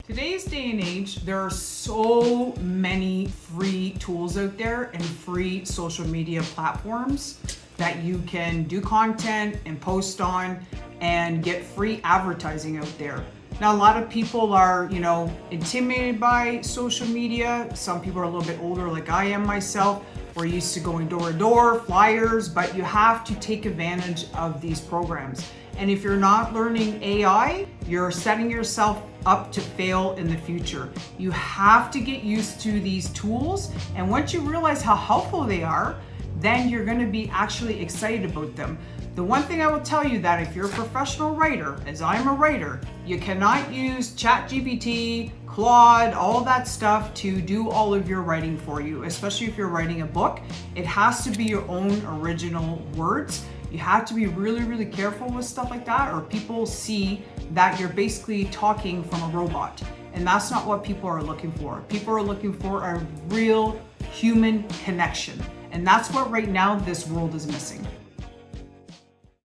Today's day and age, there are so many free tools out there and free social media platforms that you can do content and post on and get free advertising out there. Now, a lot of people are, intimidated by social media. Some people are a little bit older, like I am myself. We're used to going door to door, flyers, but you have to take advantage of these programs. And if you're not learning AI, you're setting yourself up to fail in the future. You have to get used to these tools. And once you realize how helpful they are, then you're going to be actually excited about them. The one thing I will tell you that if you're a professional writer, as I'm a writer, you cannot use ChatGPT, Claude, all that stuff to do all of your writing for you, especially if you're writing a book. It has to be your own original words. You have to be really, really careful with stuff like that, or people see that you're basically talking from a robot. And that's not what people are looking for. People are looking for a real human connection. And that's what right now this world is missing.